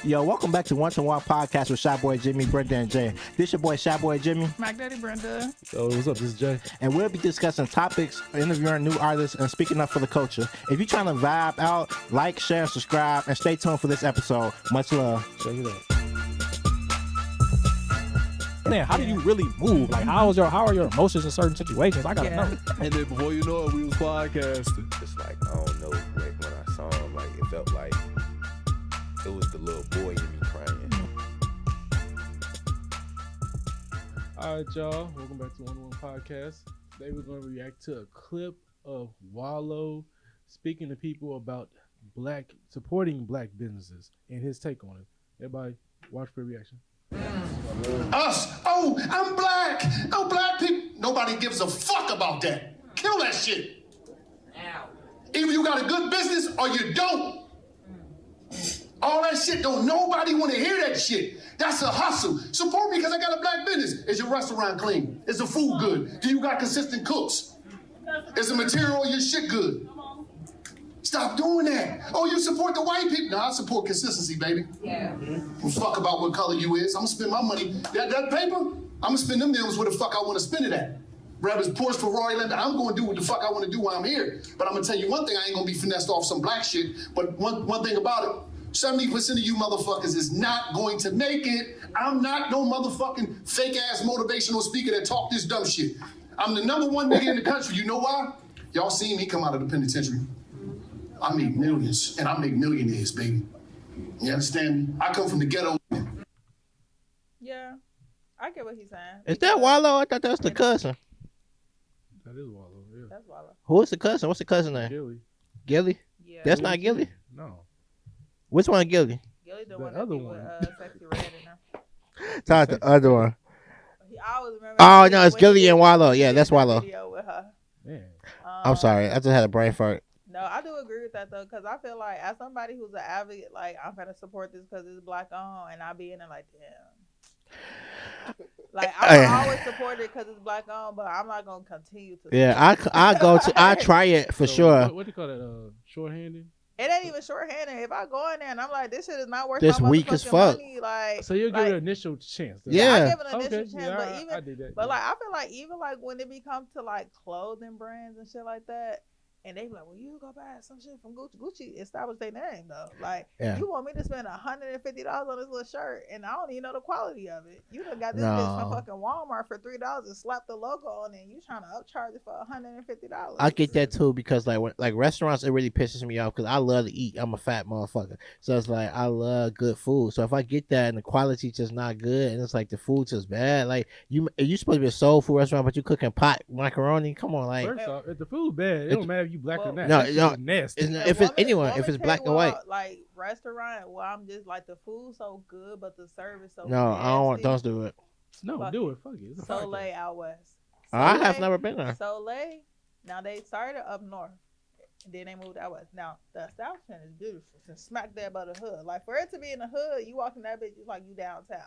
Yo, welcome back to Once and Walk Podcast with Shy Boy Jimmy, Brenda, and Jay. This your boy Shy Boy Jimmy. My daddy Brenda. Yo, what's up? This is Jay. And we'll be discussing topics, interviewing new artists, and speaking up for the culture. If you're trying to vibe out, like, share, and subscribe, and stay tuned for this episode. Much love. Check it out. Man, how do you really move? Like, how are your emotions in certain situations? I gotta know. And then before you know it, we was podcasting. It's like, I don't know, like when I saw him, like it felt like it was the little boy in me crying. All right, y'all. Welcome back to One Podcast. Today we're going to react to a clip of Wallo speaking to people about supporting black businesses and his take on it. Everybody, watch for a reaction. Us. Oh, I'm black. Oh, black people. Nobody gives a fuck about that. Kill that shit. Either you got a good business or you don't. All that shit, don't nobody want to hear that shit. That's a hustle. Support me because I got a black business. Is your restaurant clean? Is the food good? Do you got consistent cooks? Is the material of your shit good? Stop doing that. Oh, you support the white people? No, I support consistency, baby. Yeah. Don't fuck about what color you is. I'm gonna spend my money. That paper, I'm gonna spend them millions where the fuck I want to spend it at. Whether it's Porsche, Ferrari, Lamborghini, I'm gonna do what the fuck I want to do while I'm here. But I'm gonna tell you one thing, I ain't gonna be finessed off some black shit. But one thing about it, 70% of you motherfuckers is not going to make it. I'm not no motherfucking fake ass motivational speaker that talk this dumb shit. I'm the number one nigga in the country. You know why? Y'all seen me come out of the penitentiary. I make millions, and I make millionaires, baby. You understand me? I come from the ghetto. Yeah, I get what he's saying. Is that Wallo? I thought that was the cousin. That is Wallo, yeah. That's Wallo. Who is the cousin? What's the cousin name? Gilly. Gilly? Yeah. That's not Gilly? No. Which one Gilly? Gilly the The one other that one. with Sexy Red in her. Talk the other one. I always remember. Oh, no, it's when Gilly he and did Wallo. Yeah, that that's Wallo. video with her. Man. I'm sorry. I just had a brain fart. No, I do agree with that though, because I feel like as somebody who's an advocate, like I'm gonna support this because it's black owned, and I be in it like, damn. Like I will always support it because it's black owned, but I'm not gonna continue to. Yeah, I try it for So, sure. What do you call that? Shorthanded? It ain't even shorthanded. If I go in there and I'm like, this shit is not worth This my weak as motherfucking fuck. money, like So you'll give like, it an initial chance. Yeah. I give it an Okay. initial chance, Yeah, but I even did that. but yeah. like I feel like even like when it becomes to like clothing brands and shit like that, and they be like, well, you go buy some shit from Gucci. Gucci established their name though. Like Yeah. you want me to spend $150 on this little shirt, and I don't even know the quality of it. You done got this No. bitch from fucking Walmart for $3 and slapped the logo on it, and you trying to upcharge it for $150. I get that too because like restaurants, it really pisses me off because I love to eat. I'm a fat motherfucker, so it's like I love good food. So if I get that and the quality just not good and it's like the food just bad, like you supposed to be a soul food restaurant, but you cooking pot macaroni. Come on, like First off, if the food's bad, it don't matter if you black or not. No, That shit no, is nasty. if it's anyone, if it's black and white. Like restaurant, well, I'm just like the food so good, but the service so No, I don't want. nasty. Don't do it. No, Fuck do it. Fuck it. It's a Soleil podcast. out west. I have Soleil- never been there. Soleil. Now they started up north, and then they moved out west. Now the establishment is beautiful. It's smack there by the hood. Like for it to be in the hood, you walk in that bitch, it's like you downtown.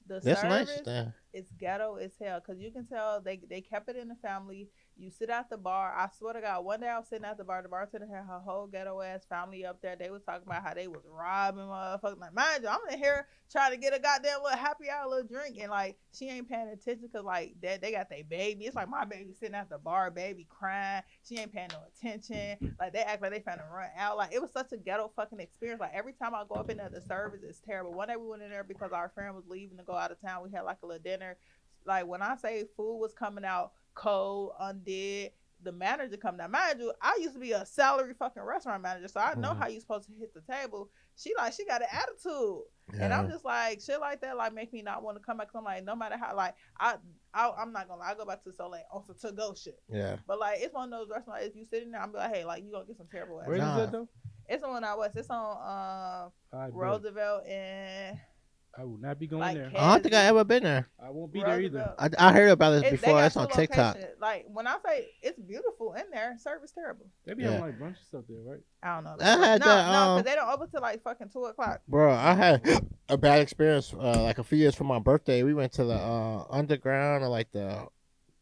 The That's service, nice. Then. it's ghetto as hell because you can tell they kept it in the family. You sit at the bar. I swear to God, one day I was sitting at the bar. The bartender had her whole ghetto ass family up there. They was talking about how they was robbing motherfuckers. Like, mind you, I'm in here trying to get a goddamn little happy hour little drink, and like she ain't paying attention because like they got their baby. It's like my baby sitting at the bar, baby crying. She ain't paying no attention. Like they act like they finna run out. Like it was such a ghetto fucking experience. Like every time I go up in there, the service is terrible. One day we went in there because our friend was leaving to go out of town. We had like a little dinner. Like when I say food was coming out cold, undid, the manager come down. Mind you, I used to be a salary fucking restaurant manager, so I know how you supposed to hit the table. She got an attitude, and I'm just like shit like that. Like make me not want to come back. 'Cause I'm like no matter how like I'm not gonna lie. I go back to Soleil on some to go shit. Yeah. But like it's one of those restaurants. If you sit in there, I'm be like, hey, like you gonna get some terrible ass. Where is Nah. that though? It's on out west. It's on I bet. Roosevelt and I will not be going like there. I don't think I ever been there. I won't be there either. Roosevelt. I heard about this They before. got It's on two TikTok. locations. Like when I say it's beautiful in there, service terrible. They be Yeah. having like brunch stuff there, right? I don't know. I had no, that, no, because they don't open till like fucking 2:00. Bro, I had a bad experience like a few years for my birthday. We went to the underground or like the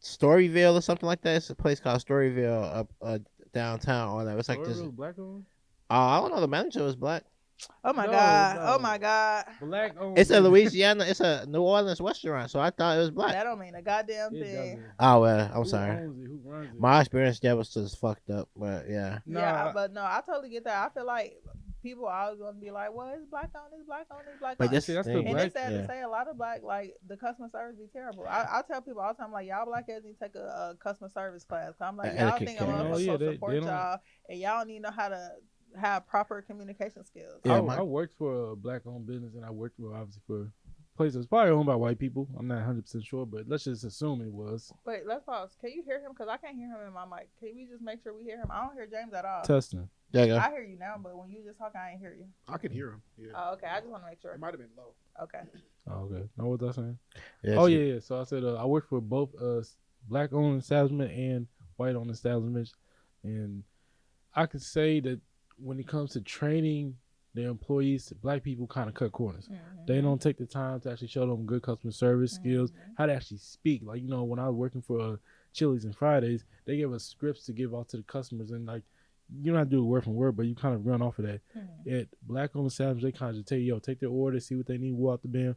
Storyville or something like that. It's a place called Storyville up downtown. Or that. It's like this. Storyville's black owned? I don't know. The manager was black. Oh my No, god. no. Oh my god. Black owned. It's a Louisiana. It's a New Orleans restaurant. So I thought it was black. That don't mean a goddamn It thing. doesn't. Oh well, I'm Who sorry. owns it? Who runs it? My experience there was just fucked up. But yeah. Yeah, but no, I totally get that. I feel like people are always gonna be like, "Well, it's black on, it's black on, it's black But on." this See, that's the thing, And black- it's sad yeah. to say, a lot of black, like, the customer service be terrible. I tell people all the time, like, y'all black ass need to take a customer service class. 'Cause I'm like, An y'all etiquette think I'm class. gonna Oh, yeah, they support don't- y'all, and y'all don't even know how to have proper communication skills. Yeah, I worked for a black-owned business, and I worked for obviously for a place that's probably owned by white people. I'm not 100% sure, but let's just assume it was. Wait, let's pause. Can you hear him? Because I can't hear him in my mic. Can we just make sure we hear him? I don't hear James at all. Testing. There you go. I hear you now, but when you just talking, I ain't hear you. I can hear him. Yeah. Oh, okay. I just want to make sure. It might have been low. Okay. Oh, okay. Know what that's saying? Yeah, Oh she- yeah. So I said I worked for both black-owned establishment and white-owned establishments, and I could say that when it comes to training their employees, black people kind of cut corners. They don't take the time to actually show them good customer service skills, how to actually speak. Like, you know, when I was working for Chili's and Fridays, they gave us scripts to give out to the customers, and like, you don't have to do it word for word, but you kind of run off of that. At black-owned establishments, they kind of just tell you, yo, take their order, see what they need, walk out the bin,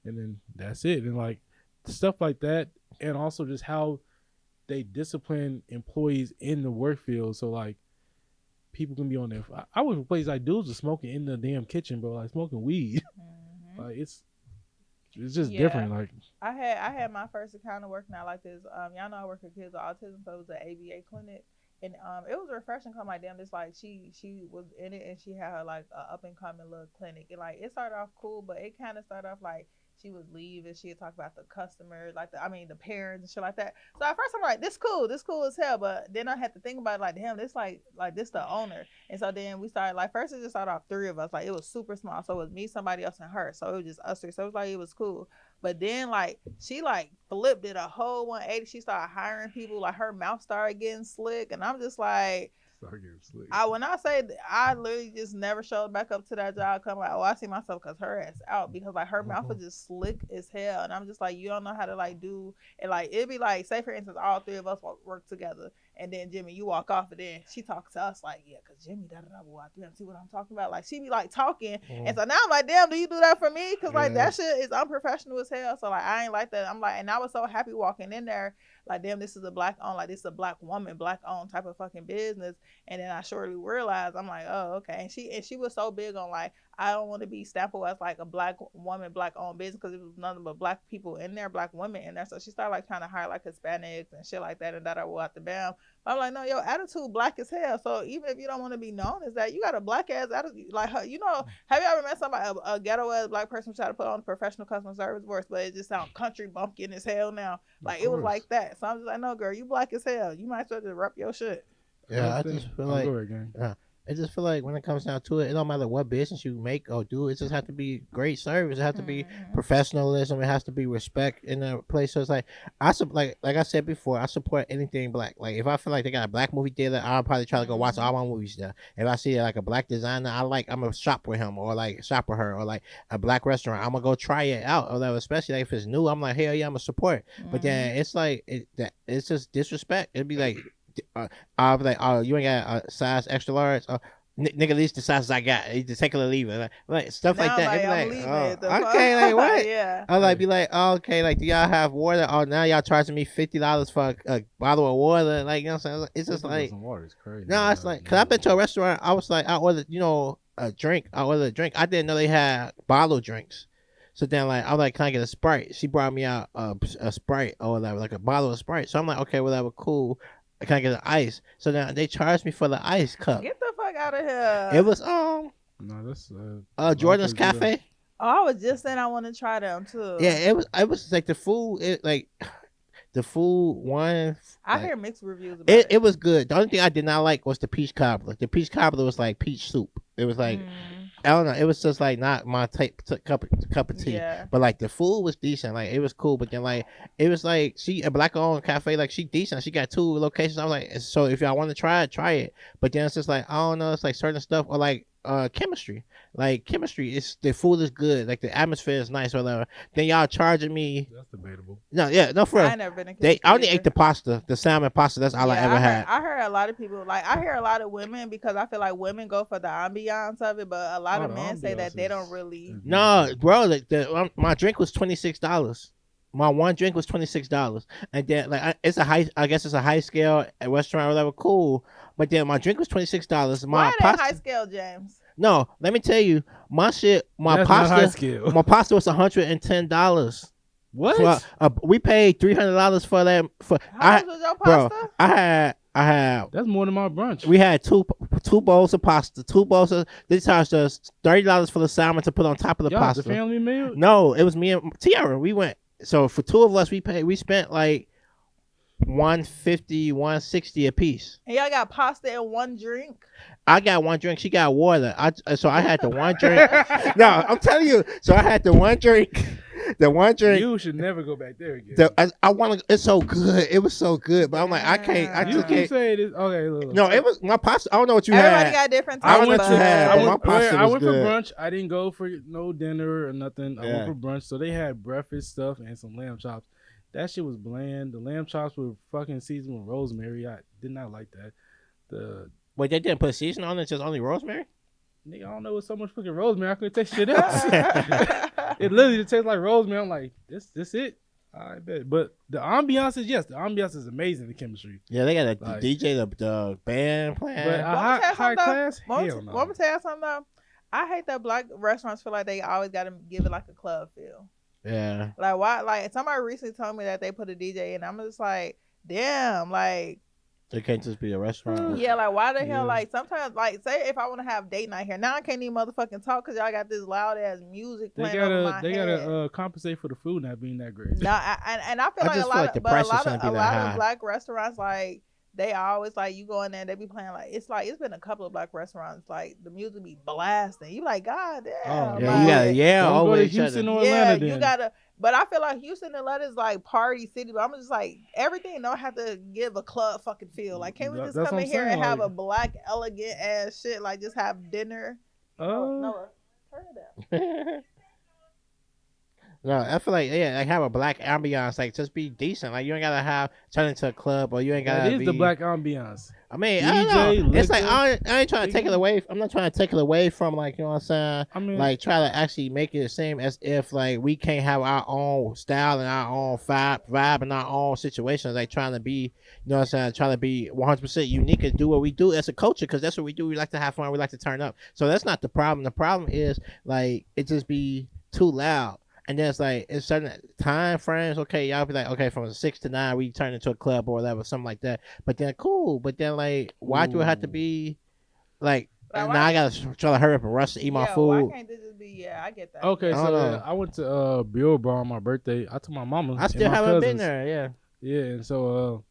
and then that's it. And like stuff like that, and also just how they discipline employees in the work field. So like, people can be on there. I work for places like dudes are smoking in the damn kitchen, bro, like smoking weed. Like it's just Yeah. different. Like I had my first encounter working out like this. Y'all know I work with kids with autism, so it was an ABA clinic, and it was refreshing. Cause I'm like, damn, it's like she was in it, and she had her like a up and coming little clinic, and like it started off cool, but it kind of started off like she would leave and she'd talk about the customers, like the parents and shit like that. So at first I'm like, this cool as hell, but then I had to think about it, like, damn, this like this the owner. And so then we started, like, first it just started off three of us, like it was super small, so it was me, somebody else, and her, so it was just us three, so it was like, it was cool. But then like she like flipped it a whole 180. She started hiring people, like her mouth started getting slick, and I'm just like, when I say I literally just never showed back up to that job, come like, oh, I see myself because her ass out, because like her mouth was just slick as hell, and I'm just like, you don't know how to like do, and like it'd be like, say for instance, all three of us work together, and then Jimmy, you walk off, and then she talks to us like, yeah, because Jimmy see what I'm talking about, like she be like talking, and so now I'm like, damn, do you do that for me? Because like that shit is unprofessional as hell. So like I ain't like that. I'm like, and I was so happy walking in there, like, damn, this is a black owned, like this is a black woman, black owned type of fucking business. And then I shortly realized, I'm like, oh, okay. And she was so big on like, I don't want to be sampled as like a black woman, black owned business, because it was nothing but black people in there, black women in there. So she started like trying to hire like Hispanics and shit like that, and that I will out the bam. I'm like, no, your attitude black as hell. So even if you don't want to be known as that, you got a black ass attitude. Like her, you know, have you ever met somebody, a ghetto ass black person try to put on a professional customer service voice, but it just sounds country bumpkin as hell now. Like it was like that. So I'm just like, no, girl, you black as hell. You might as well just rep your shit. Yeah, I just feel like go ahead, gang. I just feel like when it comes down to it, it don't matter what business you make or do. It just have to be great service. It has to be professionalism. It has to be respect in the place. So it's like like I said before, I support anything black. Like if I feel like they got a black movie theater, I'll probably try to go watch all my movies there. If I see like a black designer, I'm gonna shop with him or like shop with her, or like a black restaurant, I'm gonna go try it out. Or like, especially like if it's new, I'm like, hell yeah, I'm gonna support. But then it's like it's just disrespect. It'd be like, I'll be like, oh, you ain't got a size extra large. Nigga, these the sizes I got. You just take it or leave it. Like stuff like Now, that. like, It'd I'm be leaving like, it, the oh, fuck? okay, like what? Yeah. I like be like, oh, okay, like do y'all have water? Oh, now y'all charging me $50 for a bottle of water. Like, you know what I'm saying? It's just like, some water is crazy. no, it's like, cause I've been to a restaurant. I was like, I ordered, a drink. I ordered a drink. I didn't know they had bottled drinks. So then, like, I'm like, can I get a Sprite? She brought me out a Sprite or whatever, like a bottle of Sprite. So I'm like, okay, whatever, cool. Can I get an ice? So then they charged me for the ice cup. Get the fuck out of here. It was No, that's Jordan's Cafe. Oh, I was just saying I want to try them too. Yeah, it was like the food. The food one. I like, hear mixed reviews about it. It was good. The only thing I did not like was the peach cobbler. The peach cobbler was like peach soup. It was like I don't know. It was just like not my cup of tea. Yeah. But like the food was decent. Like it was cool. But then like it was like a black owned cafe. Like she decent. She got 2 locations. I was like, so if y'all want to try it, try it. But then it's just like I don't know. It's like certain stuff or like chemistry. Like chemistry, is the food is good, like the atmosphere is nice or whatever. Then y'all charging me. That's debatable. No, yeah, no for I real. ain't never been in They chemistry I only either. ate the pasta, the salmon pasta. That's all I ever had. I heard a lot of people like I hear a lot of women because I feel like women go for the ambiance of it, but a lot Oh, of the men say that ambiance they is- don't really. is No, beautiful. bro, my drink was $26. My one drink was $26, and then it's a high. I guess it's a high scale restaurant or whatever. Cool, but then my drink was $26. Why My are they pasta. high scale, James? No, let me tell you, my shit, my That's not high pasta, scale. my pasta was $110. What? For, we paid $300 for that. For How much was your bro, pasta? I had. That's more than my brunch. We had two bowls of pasta, two bowls of. They charged us $30 for the salmon to put on top of the Y'all, pasta. the family meal. No, it was me and Tiara. We went. So for two of us, we spent like 150, 160 a piece. And y'all got pasta and one drink. I got one drink. She got water. So I had the one drink. No, I'm telling you. So I had the one drink. The one drink. You should never go back there again. I want to. It's so good. It was so good, but I'm like, I can't. I you just can can't. say this. Okay, look. No, it was my pasta. I don't know what you Everybody had. got different I taste went buds. to have- I my went, pasta I was went good. for brunch. I didn't go for no dinner or nothing. I Yeah. went for brunch. So they had breakfast stuff and some lamb chops. That shit was bland. The lamb chops were fucking seasoned with rosemary. I did not like that. The Wait, they didn't put seasoning on it. Just only rosemary. nigga, I don't know, with so much fucking rosemary, I couldn't taste shit else. It literally just tastes like rosemary. I'm like, this it. I bet. But the ambiance is the ambiance is amazing. The chemistry. Yeah, they got a Like- DJ, the band But playing. a Want me to high, tell you high something, though? class, Want hell no. me to tell you something though? I hate that black restaurants feel like they always got to give it like a club feel. Yeah. Like why? Like somebody recently told me that they put a DJ in. I'm just like, damn, like It can't just be a restaurant. yeah, like why the hell? Yeah. Like sometimes, like say if I want to have date night here, now I can't even motherfucking talk because y'all got this loud ass music They playing over my gotta head. compensate for the food not being that great. No, and I feel I like just a feel lot like of, the but price a lot shouldn't of be a that lot high. of black restaurants like they always like you go in there and they be playing like it's been a couple of black restaurants like the music be blasting. You like God damn. Oh, Yeah, like, you gotta yell Don't go over to each Houston other. or yeah, Atlanta you then. gotta. But I feel like Houston and Atlanta's like party city. But I'm just like everything don't have to give a club fucking feel. Like, can we just That's come what in I'm here and saying, have like- a black elegant ass shit? Like, just have dinner. Noah, turn it down. No, I feel like like have a black ambiance. Like just be decent. Like you ain't gotta turn into a club or you ain't gotta. That is be, the black ambiance. I mean, DJ, I don't know. It's like liquor, I ain't trying to take it away. I'm not trying to take it away from like you know what I'm saying. I mean, Like try to actually make it the same as if like we can't have our own style and our own vibe and our own situations. Like trying to be, you know what I'm saying, trying to be 100% unique and do what we do as a culture because that's what we do. We like to have fun. We like to turn up. So that's not the problem. The problem is like it just be too loud. And then it's like in certain time frames, okay, y'all be like, okay, from 6 to 9, we turn into a club or whatever, something like that. But then cool. But then like, why do it have to be like? Like, Now I gotta try to hurry up and rush to eat my Yeah, food. why can't this just be? Yeah, I get that. okay, I don't so know. I went to Billboard on my birthday. I took my mama. I and still my haven't been cousins. there. Yeah. Yeah, and so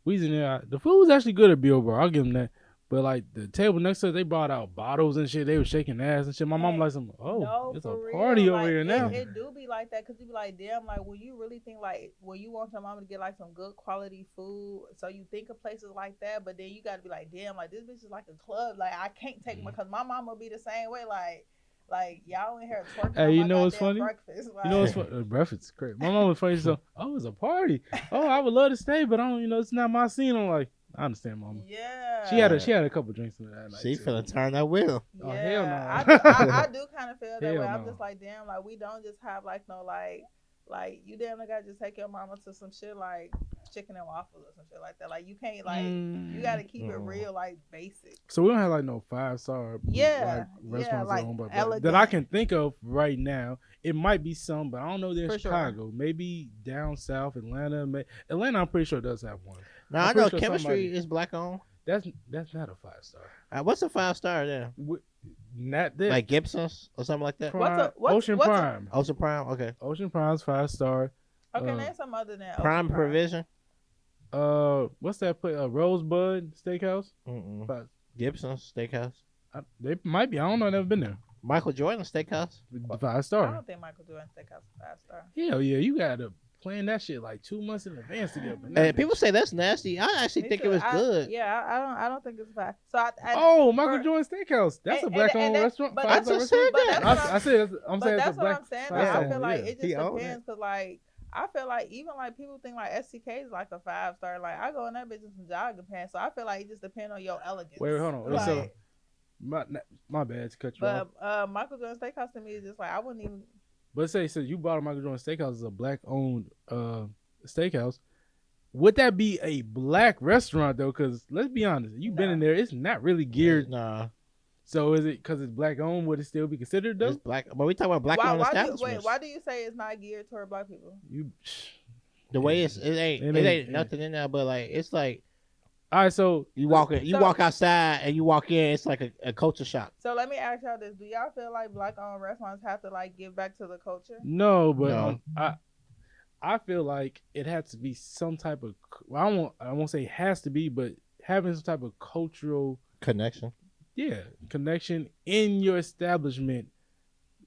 we was in there. The food was actually good at Billboard. I'll give them that. But like the table next to us, they brought out bottles and shit. They was shaking ass and shit. My mom like, No, it's a for party real. over Like, here now. It do be like that because you be like, damn, like when you really think like when you want your mama to get like some good quality food, so you think of places like that, but then you got to be like, damn, like this bitch is like a club. Like I can't take my because my mama be the same way. Like y'all in here twerking. Hey, on you my know what's goddamn funny? Breakfast. You know like- what's fun? Breakfast is crazy. My mom was funny. So, oh, it's a party. Oh, I would love to stay, but I don't. You know, it's not my scene. I'm like, I understand, mama. Yeah. She had a couple drinks in that night. She too. finna turn that wheel. Oh, hell no. I do kind of feel that Hell way. I'm no. just like, damn, like we don't just have like no like you damn near gotta just take your mama to some shit like chicken and waffles or some shit like that. Like you can't like you gotta keep it real like basic. So we don't have like no 5-star Yeah, like restaurants like, owned by black- elegant. that I can think of right now. It might be some, but I don't know. They're in For sure. Chicago, maybe down south, Atlanta. Atlanta, I'm pretty sure does have one. Now I'm I know pretty sure chemistry somebody- is black owned. That's not a 5-star. What's a 5-star there? Not that Like Gibson's or something like that. Ocean what's a- Prime. Ocean Prime. Okay. Ocean Prime's 5-star. Okay, name some other than Prime Ocean Provision. What's that place? Rosebud Steakhouse. Mm-mm. But Gibson's Steakhouse. they might be. I don't know. I've never been there. Michael Jordan Steakhouse. 5 I star. don't think Michael Jordan Steakhouse is 5-star. Hell yeah, you got plan that shit like 2 months in advance to get up. And people say that's nasty. I actually Me think too. it was good. Yeah, I don't think it's bad. So Michael Jordan Steakhouse. That's a black-owned restaurant. But I just said that. I said I'm but saying that's it's a what black. I'm saying. Yeah. I feel like it He just owned depends because like I feel like even like people think like STK is like a 5-star. Like I go in that bitch in some jogging pants, so I feel like it just depends on your elegance. Wait, hold on. Like, So my bad to cut you off. but Michael Jordan Steakhouse to me is just like I wouldn't even. But say you bought a Michael Jordan Steakhouse as a black-owned steakhouse. Would that be a black restaurant though? Because let's be honest, you've been in there. It's not really geared. Nah, So is it because it's black-owned? Would it still be considered though? it's black. But we talk about black-owned establishments. Why do you say it's not geared toward black people? The way it ain't nothing in there, but like it's like All right, so you walk outside and you walk in, it's like a culture shock. So let me ask y'all this: do y'all feel like black-owned restaurants have to like give back to the culture? no, but No. I feel like it has to be some type of. Well, I won't say it has to be, but having some type of cultural Connection. connection in your establishment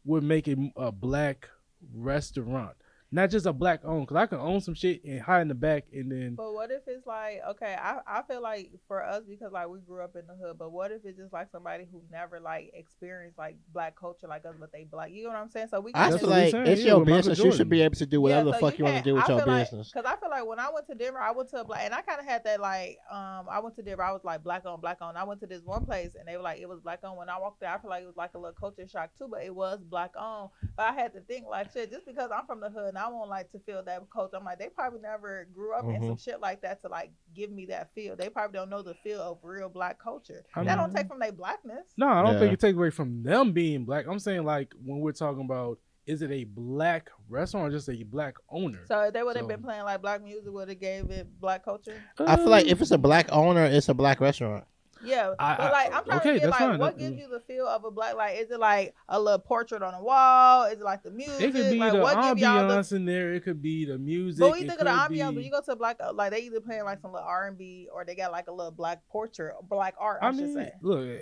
would make it a black restaurant. Not just a black owned, because I can own some shit and hide in the back and then. But what if it's like, okay, I feel like for us, because like we grew up in the hood, but what if it's just like somebody who never like experienced like black culture like us, but they black? You know what I'm saying? So we I can feel what I'm like saying, it's yeah, your with Michael business. You Jordan. should be able to do whatever the so fuck you want to do with your business. Because I feel like when I went to Denver, I went to a black, and I kind of had that like, I went to Denver, I was like black owned. I went to this one place, and they were like, it was black owned. When I walked there, I feel like it was like a little culture shock too, but it was black owned. But I had to think like, shit, just because I'm from the hood, and I won't like to feel that culture. I'm like, they probably never grew up in some shit like that to like give me that feel. They probably don't know the feel of real black culture. That don't take from their blackness. No, I don't think it takes away from them being black. I'm saying like when we're talking about, is it a black restaurant or just a black owner? So if they would have been playing like black music, would have gave it black culture. I feel like if it's a black owner, it's a black restaurant. Yeah, but like I'm trying to get like fine. what gives you the feel of a black? Like, is it like a little portrait on the wall? Is it like the music? It could be like, the what give y'all ambiance in there. It could be the music. But when you think of the could ambiance, be- when you go to black, like they either playing like some little R&B or they got like a little black portrait, black art. I should say. Look,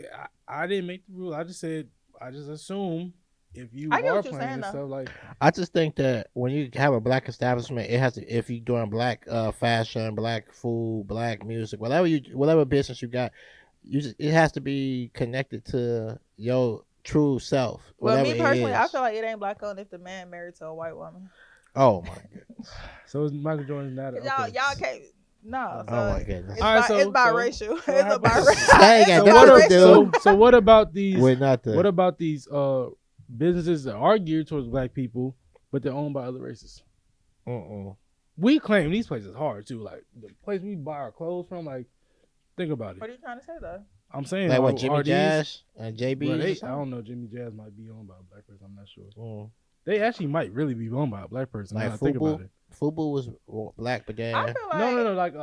I didn't make the rule. I just said, I just assume if you I get are what you're playing saying, and though. stuff like, I just think that when you have a black establishment, it has to. If you're doing black fashion, black food, black music, whatever business you got, it has to be connected to your true self. Well, me personally, I is. feel like it ain't black owned if the man married to a white woman. Oh my goodness. so is Michael Jordan not? Y'all can't. No. So Oh my goodness. It's, All right, it's biracial. It's a biracial. I ain't got It's nothing to biracial. do. So what about these? We're not the. What about these businesses that are geared towards black people, but they're owned by other races? We claim these places hard too. Like the place we buy our clothes from. Like, think about What it. are you trying to say though? I'm saying Like what are Jimmy these- Jazz and JB? Well, I don't know. Jimmy Jazz might be owned by a black person. I'm not sure. Mm. They actually might really be owned by a black person. Like Now I think about it. Fubu was black, but then I feel like No. Like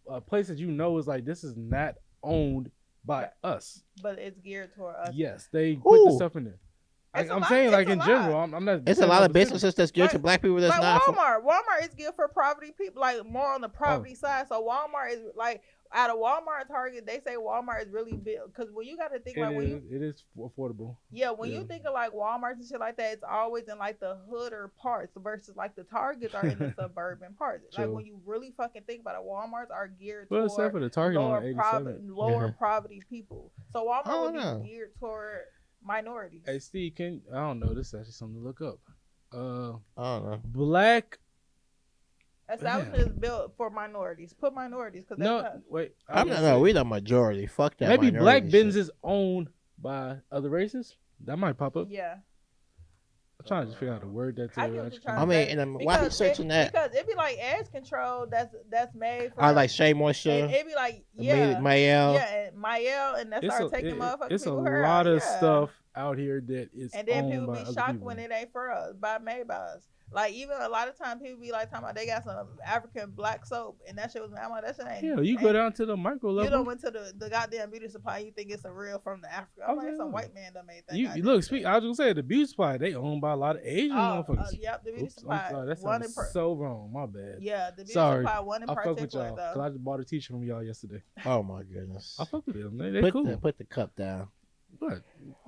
a place that you know is like, this is not owned by us. but it's geared toward us. Yes, they put the Who? stuff in there. It's a I'm lot- saying it's like a in lot. general. I'm not. it's a saying lot of specific. businesses that's geared to Like- black people. That's Like not. Walmart is good for poverty people, like more on the poverty side. So Walmart is like out of Walmart and Target, they say Walmart is really big because when you got to think like when you It is affordable. when you think of like Walmarts and shit like that, it's always in like the hooder parts versus like the Targets are in the suburban parts. Like True. when you really fucking think about it, Walmarts are geared Well, except toward for the Target on 87. lower poverty people. So Walmart I would don't know. be geared toward minorities. Hey Steve, I don't know. This is actually something to look up. I don't know. Black. Establishment is built for minorities. Put minorities because Wait. I'm not. No, we the majority. Fuck that. Maybe minority black shit. businesses owned by other races. That might pop up. yeah. I'm trying to just figure out a word that's. I get what you're trying I to mean, say. and why he searching that? Because it'd be like edge control that's made for I like Shea Moisture, and it'd be like yeah. Mayel. Yeah, and Mael, and that started taking motherfuckers. It's a people hair lot out. of Yeah. stuff out here that is And then owned people by be other shocked people. when it ain't for us, made by us. Like even a lot of times people be like talking about they got some African black soap and that shit was I'm like that shit ain't. Hell, you go down to the micro level. You don't went to the goddamn beauty supply. You think it's a real from the Africa? I'm like some white man done made that. You look. I was gonna say the beauty supply. They owned by a lot of Asian motherfuckers. Yep, the beauty Oops, supply. I'm sorry, that one sounds so wrong. My bad. Yeah, the beauty Sorry. supply one in I fuck with particular y'all though. because I just bought a t-shirt from y'all yesterday. Oh my goodness. I fuck with them. They cool. Put the cup down. But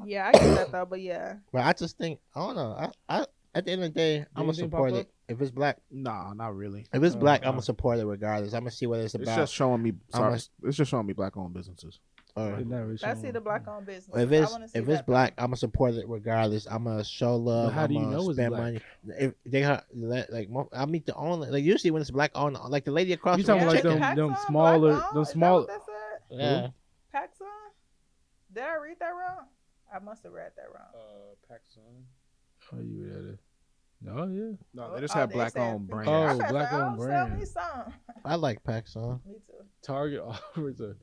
Yeah, I get that though, but yeah. But I just think I don't know. At the end of the day, I'm gonna anything support pop it. up? If it's black, Nah, not really. if it's black, I'm uh. gonna support it regardless. I'm gonna see what it's It's about. just showing me. I'm Sorry, a- it's just showing me black-owned businesses. Or It's not really Let's see showing. the black-owned business. if I it's wanna see if it's that, black, though. I'm gonna support it regardless. I'm gonna show love. how do I'm you gonna know it's spend black? money. If they I meet the owner. Like usually when it's black owner, like the lady across You from talking the like chicken. them Paxson, smaller, black-owned? them Is that small. what that said? Yeah. Paxson? Did I read that wrong? I must have read that wrong. Paxson. Oh, you read it? No, yeah. No, they just have they black-owned said- brands. Oh, I said, black-owned Sell me brands. some. I like Paxson. Me too. Target offers a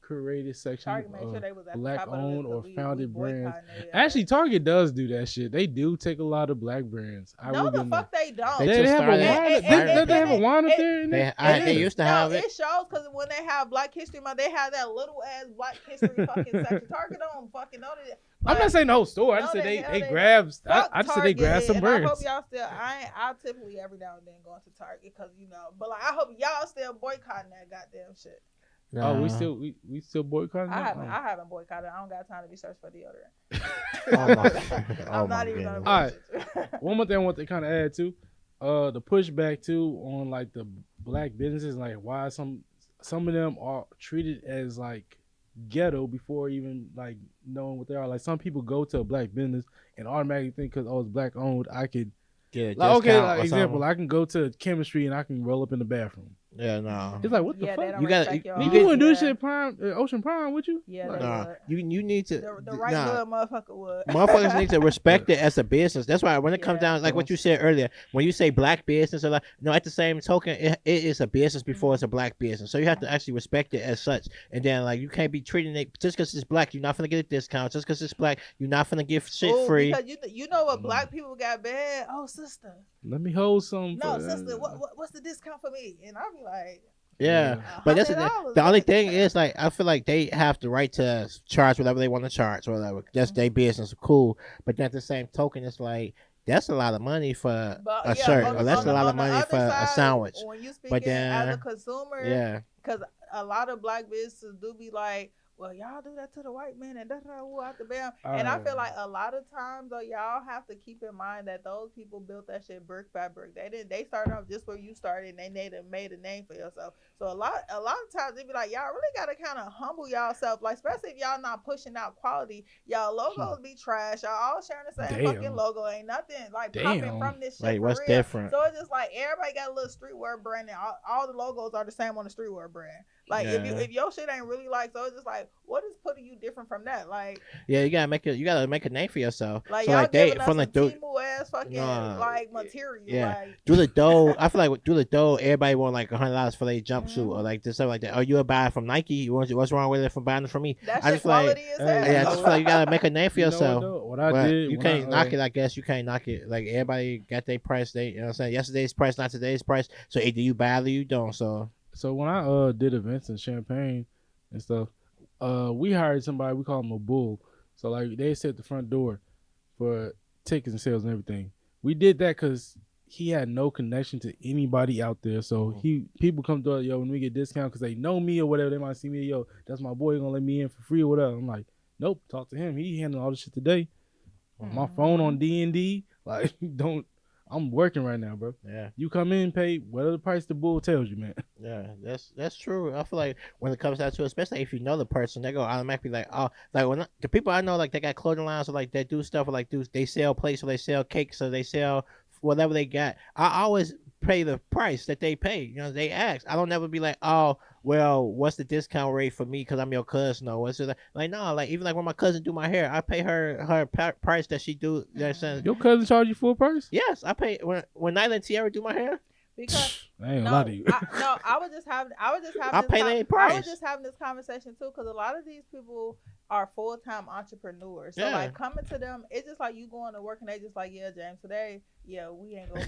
curated section Target made sure of they was at the top of the black-owned list, or but we founded brands. boycotting it. Actually, Target does do that shit. They do take a lot of black brands. I no, will the give them fuck that. they don't. They They just have a started wine. it. They have a wine up it- there. In They, there? they Yeah. used to have it. It shows because when they have Black History Month, they have that little ass Black History fucking section. Target don't fucking know that. I'm not saying the whole store. I just No, said the they hell they grab. Fuck I just said they Target, grab some and I hope brands. y'all still. I typically every now and then go into Target because but like I hope y'all still boycotting that goddamn shit. Oh, we Nah. still boycotting. I that? haven't. Oh. I haven't boycotted. I don't got time to be searching for deodorant. Oh my, I'm not even gonna. All right. bullshit you. One more thing I want to kind of add to, the pushback too on like the black businesses, like why some of them are treated as like ghetto before even like knowing what they are. Like some people go to a black business and automatically think because it's black owned, I could Get a like okay, discount like or example, something. I can go to chemistry and I can roll up in the bathroom. Yeah, no. It's like what the Yeah, they fuck? don't You gotta- respect you- your you You, own- wouldn't do yeah. this shit at Prime, Ocean Prime, would you? Yeah, Like, they Nah, would. you need to. The right hood motherfucker would. Motherfuckers need to respect it as a business. That's why when it comes Yeah. down, like what you said earlier, when you say black business or like, no, at the same token, it is a business before it's a black business. So you have to actually respect it as such. And then like you can't be treating it just because it's black, you're not gonna get a discount. Just because it's black, you're not gonna give shit Ooh, free. Because you know what black people got bad? Oh, sister. Let me hold some. No, for- sister, what's the discount for me? And I'll be like, Yeah, but that's $100. the only thing is like I feel like they have the right to charge whatever they want to charge or whatever. That's their business, cool. But then at the same token, it's like that's a lot of money for but a yeah, shirt, on or the- that's on a the- lot of on the money other for a side, sandwich. When you speak But as a then, consumer, yeah, because a lot of black businesses do be like, well, y'all do that to the white man and out the bam. And I feel like a lot of times though, y'all have to keep in mind that those people built that shit brick by brick. They started off just where you started and they made a name for yourself. So a lot of times they be like, y'all really gotta kind of humble yourself, like especially if y'all not pushing out quality. Y'all logos be trash. Y'all all sharing the same Damn. fucking logo. Ain't nothing like Damn. popping from this shit. like for what's real. different? So it's just like everybody got a little streetwear brand and all the logos are the same on the streetwear brand. Like Yeah. if your shit ain't really like, so it's just like, what is putting you different from that? Like Yeah, you gotta make a name for yourself. like So y'all like they giving us from some the Temu ass fucking Nah. like material. Yeah. Like do the dough. I feel like with do the dough, everybody want like $100 for their jumpsuit or like this stuff like that. Oh, you a buy it from Nike? What's wrong with it from buying it from me? that I shit just feel like quality is Hey, hell. yeah, I just feel like you gotta make a name for You know what, yourself. though? What I But did, you when can't I, knock it. I guess you can't knock it. Like everybody got their price. They, you know what I'm saying. Yesterday's price, not today's price. So either you buy it or you don't. So So when I did events in Champaign and stuff, we hired somebody. We call him a bull. So like they sit at the front door for tickets and sales and everything. We did that because he had no connection to anybody out there. So people come to us, yo, when we get discount because they know me or whatever, they might see me, yo, that's my boy, gonna let me in for free or whatever. I'm like, nope, talk to him. He handling all this shit today. My phone on D&D, like don't. I'm working right now, bro. yeah, You come in, pay whatever the price the bull tells you, man. yeah, that's true. I feel like when it comes down to it, especially if you know the person, they go automatically like, oh, like when the people I know, like they got clothing lines or like they do stuff or like they sell plates or they sell cakes or they sell whatever they got. I always pay the price that they pay. You know, they ask. I don't never be like, oh, well, what's the discount rate for me because I'm your cousin or what's it like? No, like even like when my cousin do my hair, I pay her price that she do. You know what I'm saying? Your cousin charge you full price? Yes, I pay when Nyla and Tiara do my hair. because I ain't no, gonna lie to you. I was just having I this pay their I was price. just having this conversation too because a lot of these people are full-time entrepreneurs. So Yeah. like coming to them, it's just like you going to work and they just like, yeah, James, today, yeah, we ain't gonna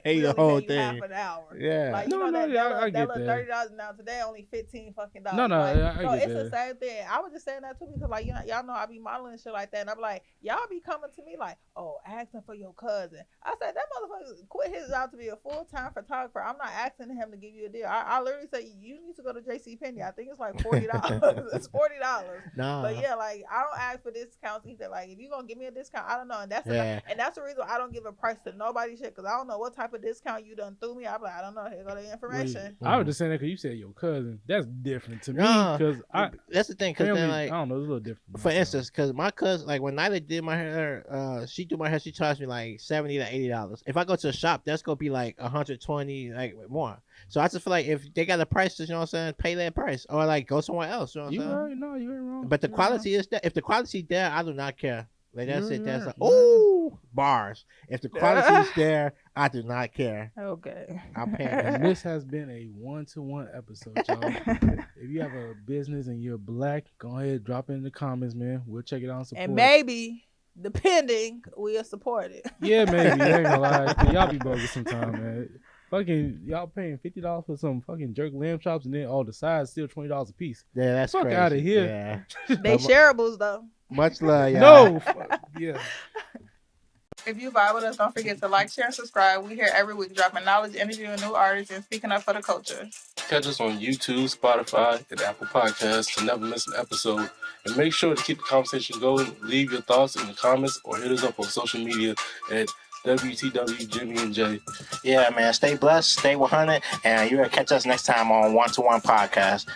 Pay we the only whole you thing. half an hour. Yeah. Like you No, know no, that yeah, that I get little that. $30 now today only $15 fucking dollars. No, no, like, I so get it's the that. same thing. I was just saying that too because like y'all know I be modeling and shit like that, and I'm like, y'all be coming to me like, oh, asking for your cousin. I said that motherfucker quit his job to be a full-time photographer. I'm not asking him to give you a deal. I literally say you need to go to JCPenney. I think it's like $40. It's $40. Nah. But yeah, like I don't ask for discounts either. Like if you gonna give me a discount, I don't know, and that's Yeah. and that's the reason I don't give a price price to nobody's shit because I don't know what type of discount you done threw me. I'm like, I don't know. Here go the information. I was just saying that because you said your cousin. That's different to me Nah, because that's the thing. Because then, like, I don't know, it's a little different. for instance, because my cousin, like when Nyla did my hair, she do my hair. She charged me like $70 to $80. If I go to a shop, that's gonna be like 120, like more. So I just feel like if they got a price, you know what I'm saying, pay that price or like go somewhere else. You know what I'm saying? Right, no, you ain't wrong. But the quality is there. If the quality there, I do not care. Like that's it. That's like, right. ooh, bars. If the quality is there, I do not care. Okay. I'm paying. And this has been a 1-to-1 episode, y'all. If you have a business and you're black, go ahead, drop it in the comments, man. We'll check it out and support. And maybe, depending, we'll support it. Yeah, maybe. I ain't gonna lie. 'Cause y'all be bogus sometimes, man. Fucking, y'all paying $50 for some fucking jerk lamb chops and then all the sides still $20 a piece. Yeah, that's Fuck crazy. outta here. Yeah. They shareables, though. Much love, y'all. No, fuck, yeah. If you vibe with us, don't forget to like, share, and subscribe. We here every week dropping knowledge, interviewing new artists, and speaking up for the culture. Catch us on YouTube, Spotify, and Apple Podcasts to never miss an episode. And make sure to keep the conversation going. Leave your thoughts in the comments or hit us up on social media at WTW Jimmy and Jay. Yeah, man. Stay blessed, stay 100, and you're going to catch us next time on 1-to-1 Podcast.